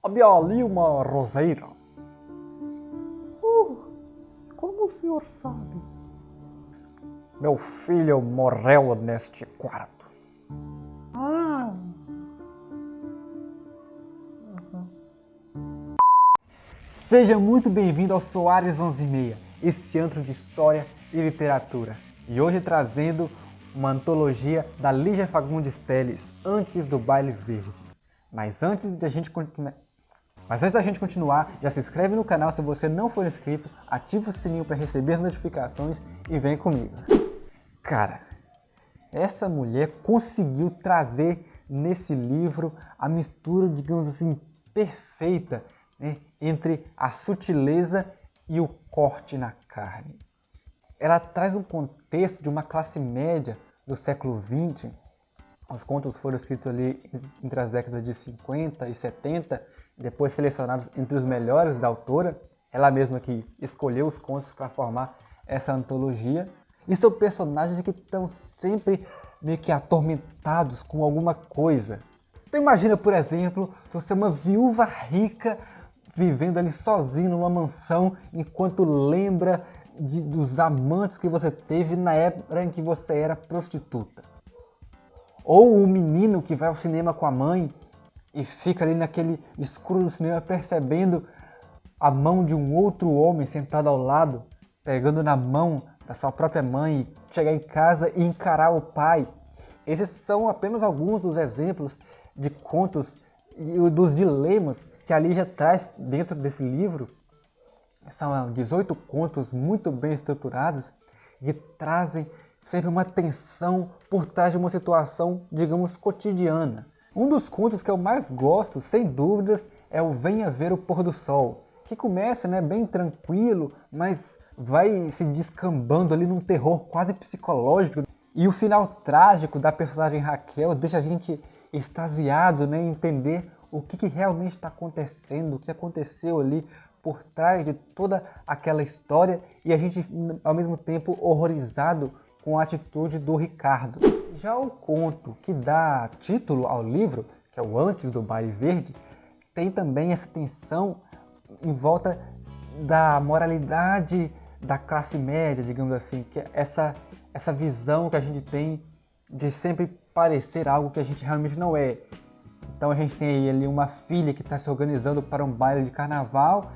Havia ali uma roseira. Como o senhor sabe? Meu filho morreu neste quarto. Ah. Seja muito bem-vindo ao Soares 11:30, esse antro de história e literatura. E hoje trazendo uma antologia da Lígia Fagundes Telles, Antes do Baile Verde. Mas antes da gente continuar, já se inscreve no canal se você não for inscrito, ativa o sininho para receber as notificações e vem comigo. Cara, essa mulher conseguiu trazer nesse livro a mistura, digamos assim, perfeita, né, entre a sutileza e o corte na carne. Ela traz um contexto de uma classe média do século XX. Os contos foram escritos ali entre as décadas de 50 e 70, depois selecionados entre os melhores da autora. Ela mesma que escolheu os contos para formar essa antologia. E são personagens que estão sempre meio que atormentados com alguma coisa. Então imagina, por exemplo, você é uma viúva rica vivendo ali sozinho numa mansão enquanto lembra dos amantes que você teve na época em que você era prostituta. Ou o menino que vai ao cinema com a mãe e fica ali naquele escuro do cinema percebendo a mão de um outro homem sentado ao lado, pegando na mão da sua própria mãe, chegar em casa e encarar o pai. Esses são apenas alguns dos exemplos de contos e dos dilemas que a Lígia traz dentro desse livro. São 18 contos muito bem estruturados que trazem sempre uma tensão por trás de uma situação, digamos, cotidiana. Um dos contos que eu mais gosto, sem dúvidas, é o Venha Ver o Pôr do Sol, que começa, né, bem tranquilo, mas vai se descambando ali num terror quase psicológico. E o final trágico da personagem Raquel deixa a gente extasiado, né, em entender o que realmente está acontecendo, o que aconteceu ali por trás de toda aquela história, e a gente, ao mesmo tempo, horrorizado com a atitude do Ricardo. Já o conto que dá título ao livro, que é o Antes do Baile Verde, tem também essa tensão em volta da moralidade da classe média, digamos assim, que é essa visão que a gente tem de sempre parecer algo que a gente realmente não é. Então a gente tem ali uma filha que está se organizando para um baile de carnaval,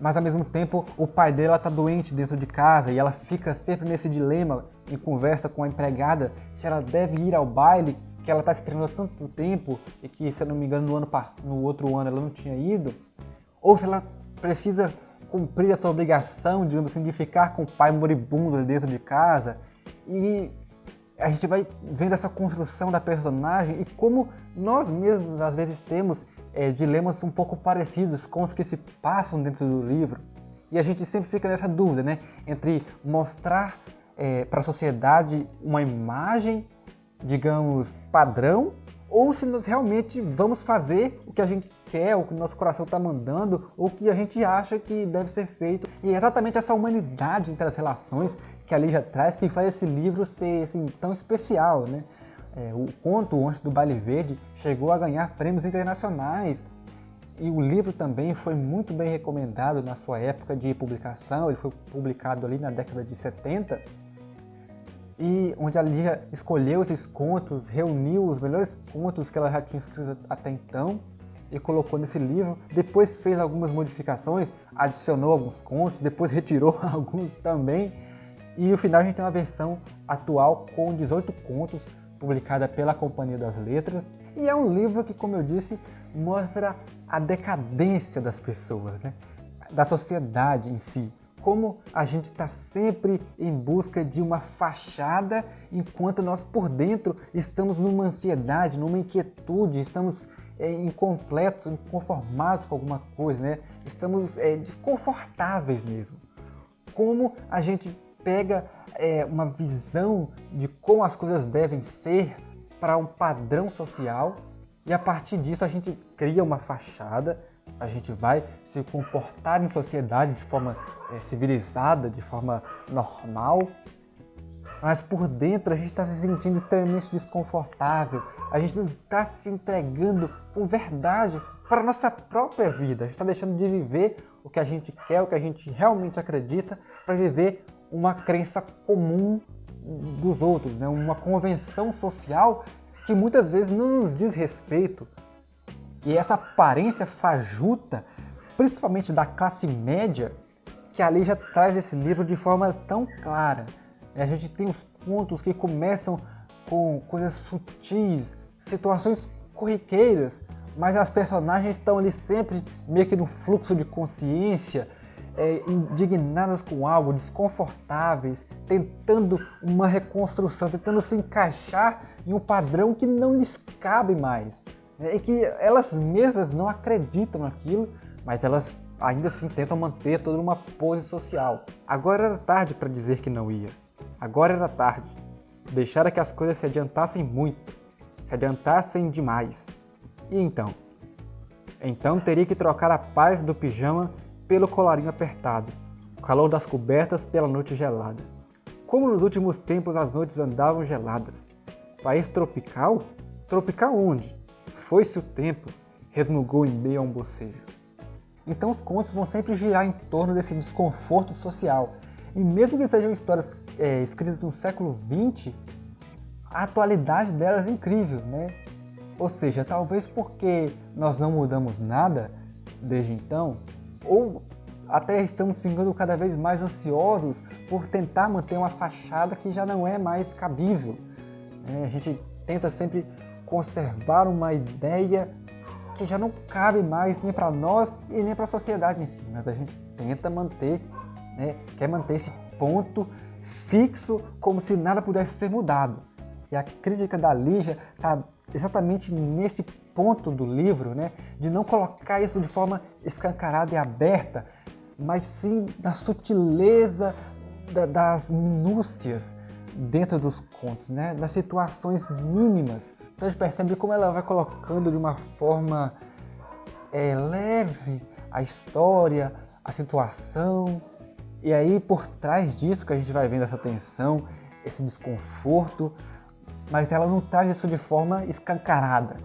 mas ao mesmo tempo o pai dela está doente dentro de casa e ela fica sempre nesse dilema em conversa com a empregada se ela deve ir ao baile, que ela está se treinando há tanto tempo e que, se eu não me engano, no outro ano ela não tinha ido, ou se ela precisa cumprir essa obrigação, digamos assim, de ficar com o pai moribundo dentro de casa. E a gente vai vendo essa construção da personagem e como nós mesmos às vezes temos dilemas um pouco parecidos com os que se passam dentro do livro. E a gente sempre fica nessa dúvida, né, entre mostrar para a sociedade uma imagem, digamos, padrão, ou se nós realmente vamos fazer o que a gente quer, o que o nosso coração está mandando, ou o que a gente acha que deve ser feito. E é exatamente essa humanidade entre as relações que a Lígia traz que faz esse livro ser assim, tão especial, né? O conto Antes do Baile Verde chegou a ganhar prêmios internacionais e o livro também foi muito bem recomendado na sua época de publicação. Ele foi publicado ali na década de 70 e onde a Lígia escolheu esses contos, reuniu os melhores contos que ela já tinha escrito até então e colocou nesse livro. Depois fez algumas modificações, adicionou alguns contos, depois retirou alguns também. E no final a gente tem uma versão atual com 18 contos, publicada pela Companhia das Letras. E é um livro que, como eu disse, mostra a decadência das pessoas, né? Da sociedade em si. Como a gente está sempre em busca de uma fachada, enquanto nós por dentro estamos numa ansiedade, numa inquietude, estamos incompletos, inconformados com alguma coisa, né? Estamos desconfortáveis mesmo. Como a gente pega uma visão de como as coisas devem ser para um padrão social e a partir disso a gente cria uma fachada, a gente vai se comportar em sociedade de forma civilizada, de forma normal, mas por dentro a gente está se sentindo extremamente desconfortável, a gente não está se entregando com verdade para a nossa própria vida. A gente está deixando de viver o que a gente quer, o que a gente realmente acredita, para viver uma crença comum dos outros, né? Uma convenção social que muitas vezes não nos diz respeito. E essa aparência fajuta, principalmente da classe média, que a Lígia traz esse livro de forma tão clara. A gente tem os contos que começam com coisas sutis, situações corriqueiras, mas as personagens estão ali sempre meio que no fluxo de consciência, indignadas com algo, desconfortáveis, tentando uma reconstrução, tentando se encaixar em um padrão que não lhes cabe mais. E que elas mesmas não acreditam naquilo, mas elas ainda assim tentam manter toda uma pose social. Agora era tarde para dizer que não ia. Agora era tarde. Deixara que as coisas se adiantassem muito, se adiantassem demais. E então? Então teria que trocar a paz do pijama pelo colarinho apertado, o calor das cobertas pela noite gelada. Como nos últimos tempos as noites andavam geladas. País tropical? Tropical onde? Foi-se o tempo, resmungou em meio a um bocejo. Então os contos vão sempre girar em torno desse desconforto social. E mesmo que sejam histórias escritas no século XX, a atualidade delas é incrível, né? Ou seja, talvez porque nós não mudamos nada desde então, ou até estamos ficando cada vez mais ansiosos por tentar manter uma fachada que já não é mais cabível. A gente tenta sempre conservar uma ideia que já não cabe mais nem para nós e nem para a sociedade em si, mas a gente tenta manter, quer manter esse ponto fixo como se nada pudesse ser mudado. E a crítica da Lígia está exatamente nesse ponto do livro, de não colocar isso de forma escancarada e aberta, mas sim na sutileza das minúcias dentro dos contos, das situações mínimas. Então a gente percebe como ela vai colocando de uma forma leve a história, a situação, e aí por trás disso que a gente vai vendo essa tensão, esse desconforto, mas ela não traz isso de forma escancarada.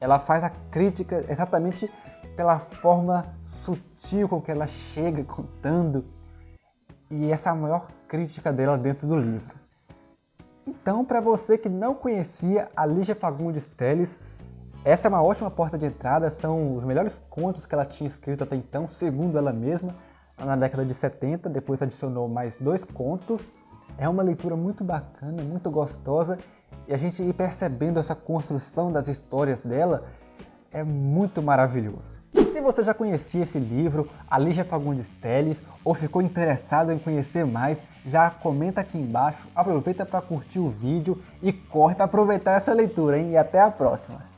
Ela faz a crítica exatamente pela forma sutil com que ela chega contando, e essa é a maior crítica dela dentro do livro. Então, para você que não conhecia a Lígia Fagundes Telles, essa é uma ótima porta de entrada, são os melhores contos que ela tinha escrito até então, segundo ela mesma, na década de 70, depois adicionou mais 2 contos. É uma leitura muito bacana, muito gostosa, e a gente ir percebendo essa construção das histórias dela é muito maravilhoso. Se você já conhecia esse livro, a Lígia Fagundes Telles, ou ficou interessado em conhecer mais, já comenta aqui embaixo, aproveita para curtir o vídeo e corre para aproveitar essa leitura, hein? E até a próxima!